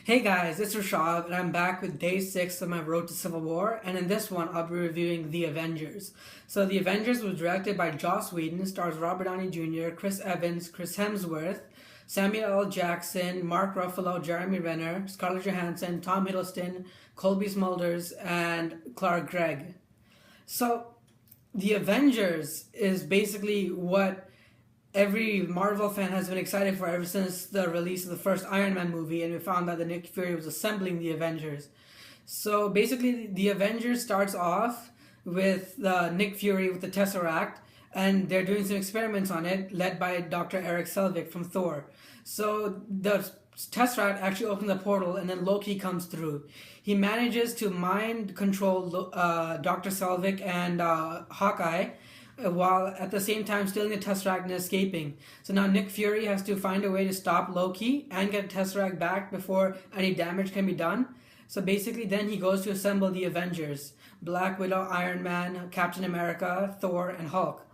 Hey guys, it's Rashad, and I'm back with day 6 of my Road to Civil War, and in this one I'll be reviewing The Avengers. So The Avengers was directed by Joss Whedon, stars Robert Downey Jr., Chris Evans, Chris Hemsworth, Samuel L. Jackson, Mark Ruffalo, Jeremy Renner, Scarlett Johansson, Tom Hiddleston, Colby Smulders, and Clark Gregg. So The Avengers is basically what every Marvel fan has been excited for ever since the release of the first Iron Man movie, and we found out that Nick Fury was assembling the Avengers. So basically, the Avengers starts off with Nick Fury with the Tesseract, and they're doing some experiments on it, led by Dr. Eric Selvig from Thor. So the Tesseract actually opens a portal, and then Loki comes through. He manages to mind control Dr. Selvig and Hawkeye, while at the same time stealing the Tesseract and escaping. So now Nick Fury has to find a way to stop Loki and get Tesseract back before any damage can be done. So basically then he goes to assemble the Avengers: Black Widow, Iron Man, Captain America, Thor, and Hulk.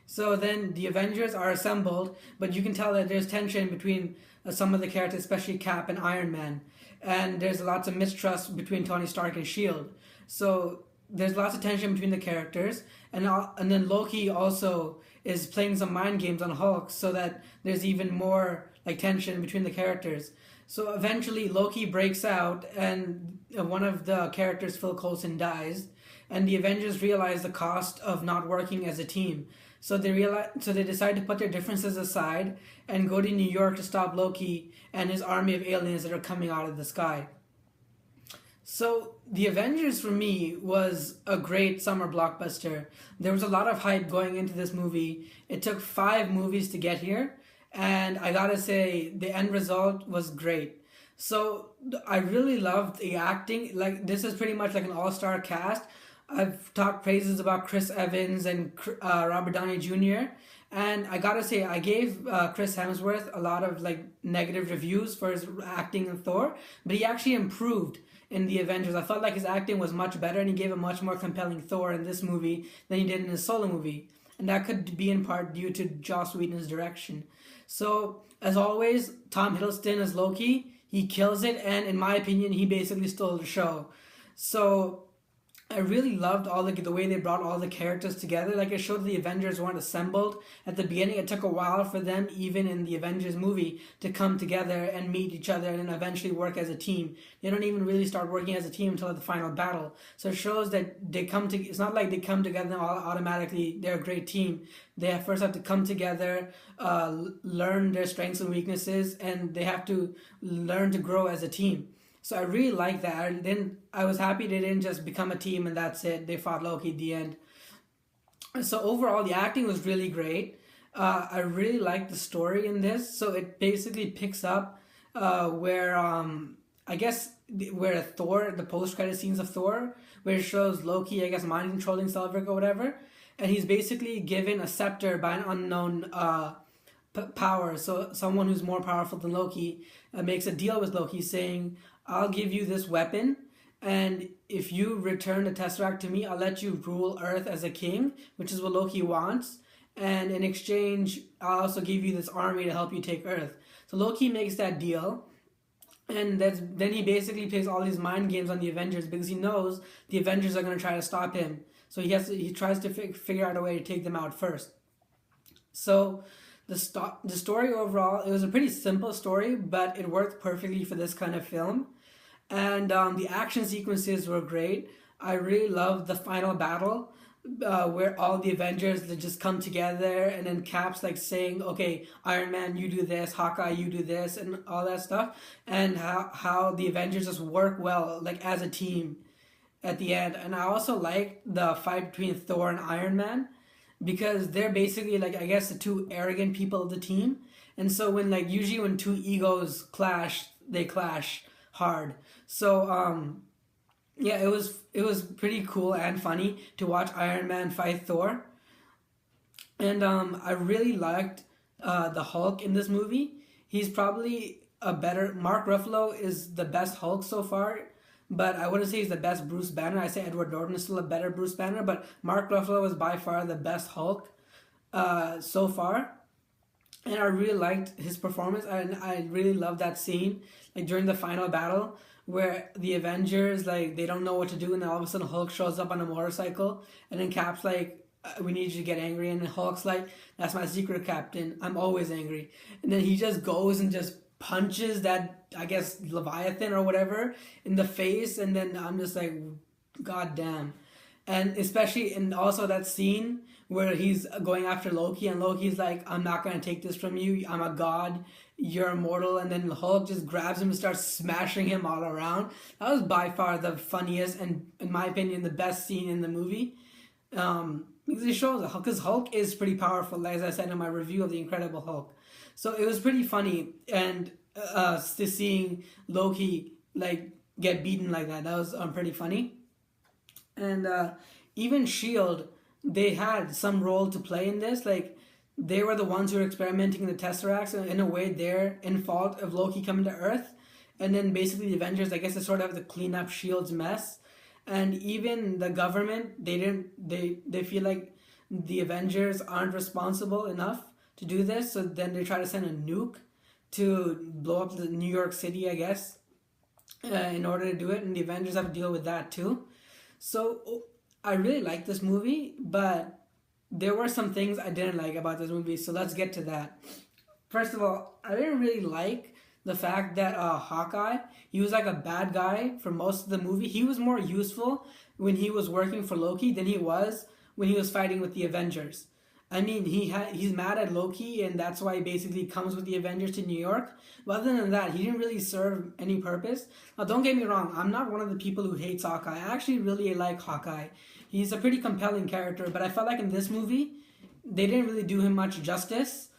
So then the Avengers are assembled, but you can tell that there's tension between some of the characters, especially Cap and Iron Man. And there's lots of mistrust between Tony Stark and S.H.I.E.L.D. So there's lots of tension between the characters, and then Loki also is playing some mind games on Hulk, so that there's even more like tension between the characters. So eventually Loki breaks out, and one of the characters, Phil Coulson, dies, and the Avengers realize the cost of not working as a team. So they decide to put their differences aside and go to New York to stop Loki and his army of aliens that are coming out of the sky. So The Avengers for me was a great summer blockbuster. There was a lot of hype going into this movie. It took 5 movies to get here, and I gotta say the end result was great. So I really loved the acting. Like, this is pretty much like an all-star cast. I've talked praises about Chris Evans and Robert Downey Jr. And I gotta say, I gave Chris Hemsworth a lot of like negative reviews for his acting in Thor, but he actually improved in the Avengers. I felt like his acting was much better, and he gave a much more compelling Thor in this movie than he did in his solo movie. And that could be in part due to Joss Whedon's direction. So, as always, Tom Hiddleston as Loki, he kills it, and in my opinion, he basically stole the show. So I really loved all the way they brought all the characters together. Like, it showed the Avengers weren't assembled at the beginning. It took a while for them, even in the Avengers movie, to come together and meet each other and then eventually work as a team. They don't even really start working as a team until the final battle. So it shows that they come to. It's not like they come together all automatically. They're a great team. They first have to come together, learn their strengths and weaknesses, and they have to learn to grow as a team. So I really like that. I was happy they didn't just become a team and that's it. They fought Loki at the end. So overall, the acting was really great. I really liked the story in this. So it basically picks up where I guess where Thor, the post-credit scenes of Thor, where it shows Loki, I guess, mind controlling Selvig or whatever, and he's basically given a scepter by an unknown power. So someone who's more powerful than Loki makes a deal with Loki, saying, I'll give you this weapon, and if you return the Tesseract to me, I'll let you rule Earth as a king, which is what Loki wants. And in exchange, I'll also give you this army to help you take Earth. So Loki makes that deal, and then he basically plays all these mind games on the Avengers because he knows the Avengers are going to try to stop him. So he tries to figure out a way to take them out first. So the story overall, it was a pretty simple story, but it worked perfectly for this kind of film. And the action sequences were great. I really loved the final battle where all the Avengers, they just come together, and then Cap's like saying, okay, Iron Man, you do this, Hawkeye, you do this, and all that stuff. And how the Avengers just work well, like as a team at the end. And I also liked the fight between Thor and Iron Man, because they're basically like, I guess, the two arrogant people of the team. And so usually when two egos clash, they clash hard. So yeah, it was pretty cool and funny to watch Iron Man fight Thor. And I really liked the Hulk in this movie. He's probably Mark Ruffalo is the best Hulk so far, but I wouldn't say he's the best Bruce Banner. I say Edward Norton is still a better Bruce Banner, but Mark Ruffalo is by far the best Hulk so far. and I really liked his performance, and I really loved that scene, like during the final battle, where the Avengers, like, they don't know what to do, and then all of a sudden Hulk shows up on a motorcycle, and then Cap's like, we need you to get angry, and then Hulk's like, that's my secret, Captain, I'm always angry, and then he just goes and just punches that, I guess, Leviathan or whatever in the face, and then I'm just like, god damn. And especially in also that scene where he's going after Loki, and Loki's like, I'm not gonna take this from you, I'm a god, you're immortal, and then Hulk just grabs him and starts smashing him all around. That was by far the funniest and, in my opinion, the best scene in the movie. Because it shows, because Hulk is pretty powerful, as I said in my review of The Incredible Hulk. So it was pretty funny, and seeing Loki like get beaten like that was pretty funny. And even Shield, they had some role to play in this. Like, they were the ones who were experimenting in the Tesseract, so in a way they're in fault of Loki coming to Earth. And then basically the Avengers, I guess, they sort of have to clean up Shield's mess. And even the government, they feel like the Avengers aren't responsible enough to do this, so then they try to send a nuke to blow up the New York City, I guess, in order to do it, and the Avengers have to deal with that too. So I really like this movie, but there were some things I didn't like about this movie, so let's get to that. First of all, I didn't really like the fact that Hawkeye, he was like a bad guy for most of the movie. He was more useful when he was working for Loki than he was when he was fighting with the Avengers. I mean, he's mad at Loki, and that's why he basically comes with the Avengers to New York. But other than that, he didn't really serve any purpose. Now, don't get me wrong, I'm not one of the people who hates Hawkeye. I actually really like Hawkeye. He's a pretty compelling character, but I felt like in this movie, they didn't really do him much justice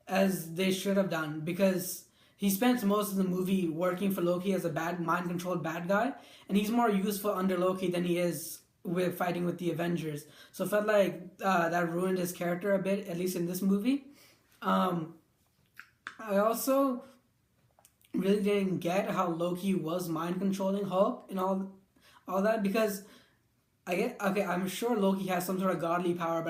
as they should have done, because he spends most of the movie working for Loki as a mind-controlled bad guy, and he's more useful under Loki than he is with fighting with the Avengers. So I felt like that ruined his character a bit, at least in this movie. I also really didn't get how Loki was mind controlling Hulk and all that, because I'm sure Loki has some sort of godly power,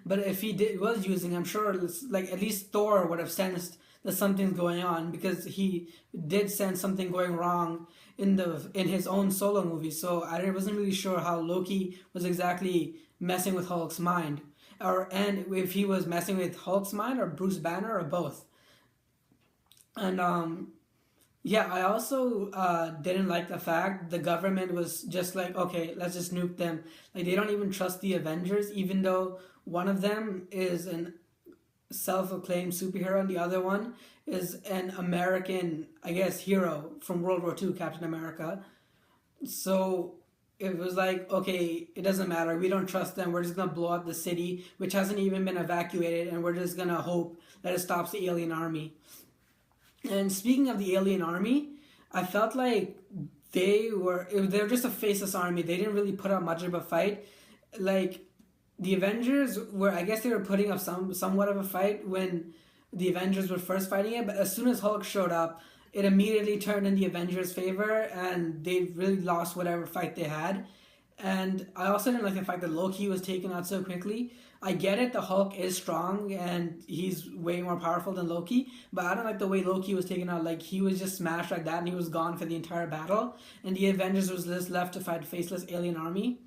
but if he was using, I'm sure like at least Thor would have sensed that something's going on, because he did sense something going wrong in his own solo movie. So I wasn't really sure how Loki was exactly messing with Hulk's mind, and if he was messing with Hulk's mind or Bruce Banner or both. And I also didn't like the fact the government was just like, okay, let's just nuke them. Like, they don't even trust the Avengers, even though one of them is an self-acclaimed superhero and the other one is an American, I guess, hero from World War II, Captain America. So it was like, okay, it doesn't matter. We don't trust them. We're just going to blow up the city, which hasn't even been evacuated, and we're just going to hope that it stops the alien army. And speaking of the alien army, I felt like they're just a faceless army. They didn't really put up much of a fight. Like, the Avengers I guess they were putting up somewhat of a fight when the Avengers were first fighting it, but as soon as Hulk showed up, it immediately turned in the Avengers' favor, and they really lost whatever fight they had. And I also didn't like the fact that Loki was taken out so quickly. I get it, the Hulk is strong and he's way more powerful than Loki, but I don't like the way Loki was taken out. Like, he was just smashed like that and he was gone for the entire battle, and the Avengers was just left to fight faceless alien army.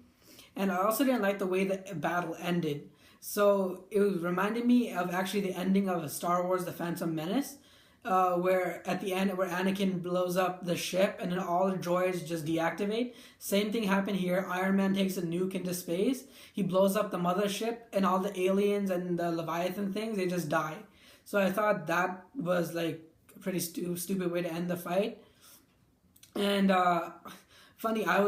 And I also didn't like the way the battle ended. So it reminded me of actually the ending of Star Wars The Phantom Menace, where at the end, where Anakin blows up the ship and then all the droids just deactivate. Same thing happened here. Iron Man takes a nuke into space. He blows up the mothership, and all the aliens and the Leviathan things, they just die. So I thought that was like a pretty stupid way to end the fight. And funny, I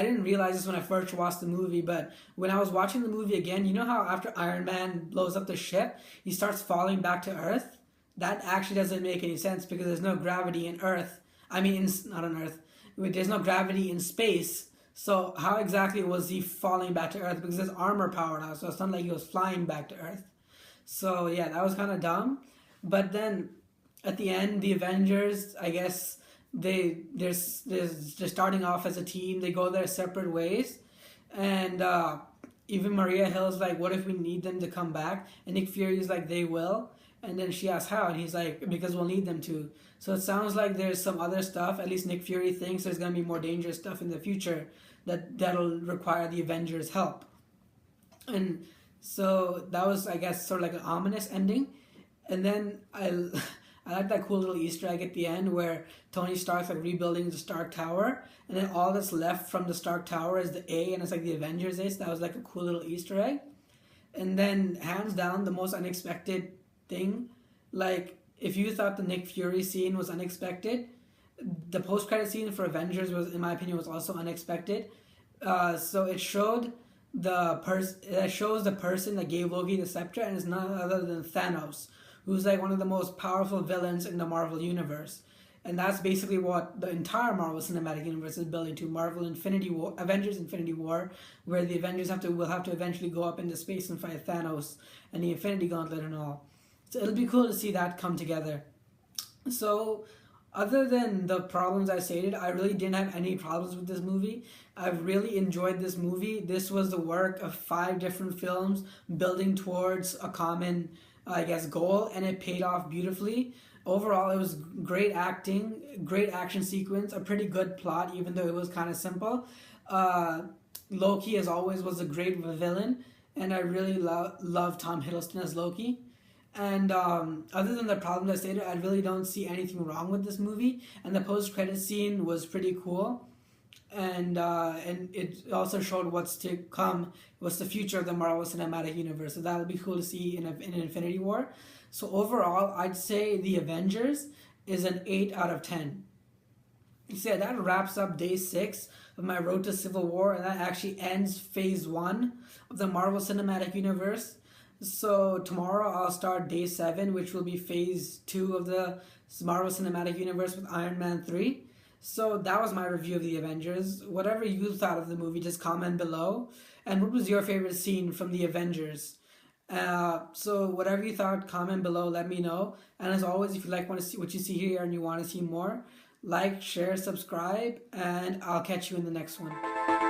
didn't realize this when I first watched the movie, but when I was watching the movie again, you know how after Iron Man blows up the ship, he starts falling back to Earth? That actually doesn't make any sense, because there's no gravity in Earth. I mean, not on Earth. There's no gravity in space. So how exactly was he falling back to Earth? Because his armor powered out, so it's not like he was flying back to Earth. So yeah, that was kind of dumb. But then at the end, the Avengers, I guess, they're starting off as a team. They go their separate ways, and even Maria Hill's like, what if we need them to come back? And Nick Fury's like, they will. And then she asks how, and he's like, because we'll need them to. So it sounds like there's some other stuff. At least Nick Fury thinks there's gonna be more dangerous stuff in the future that'll require the Avengers' help. And so that was, I guess, sort of like an ominous ending. And then I like that cool little Easter egg at the end where Tony Stark's like rebuilding the Stark Tower, and then all that's left from the Stark Tower is the A, and it's like the Avengers A. So that was like a cool little Easter egg. And then hands down, the most unexpected thing, like if you thought the Nick Fury scene was unexpected, the post-credit scene for Avengers was, in my opinion, was also unexpected. So it showed it shows the person that gave Loki the scepter, and it's none other than Thanos, who's like one of the most powerful villains in the Marvel universe. And that's basically what the entire Marvel Cinematic Universe is building to. Avengers Infinity War, where the Avengers will have to eventually go up into space and fight Thanos and the Infinity Gauntlet and all. So it'll be cool to see that come together. So other than the problems I stated, I really didn't have any problems with this movie. I've really enjoyed this movie. This was the work of 5 different films building towards a common, I guess, goal, and it paid off beautifully. Overall, it was great acting, great action sequence, a pretty good plot, even though it was kind of simple. Loki, as always, was a great villain, and I really love Tom Hiddleston as Loki. And other than the problems I stated, I really don't see anything wrong with this movie. And the post-credit scene was pretty cool. And it also showed what's to come, what's the future of the Marvel Cinematic Universe. So that'll be cool to see in Infinity War. So overall, I'd say The Avengers is an 8 out of 10. So yeah, that wraps up day 6 of my road to Civil War, and that actually ends phase 1 of the Marvel Cinematic Universe. So tomorrow I'll start day 7, which will be phase 2 of the Marvel Cinematic Universe with Iron Man 3. So that was my review of The Avengers. Whatever you thought of the movie, just comment below. And what was your favorite scene from The Avengers? So whatever you thought, comment below, let me know. And as always, if you want to see what you see here and you want to see more, like, share, subscribe, and I'll catch you in the next one.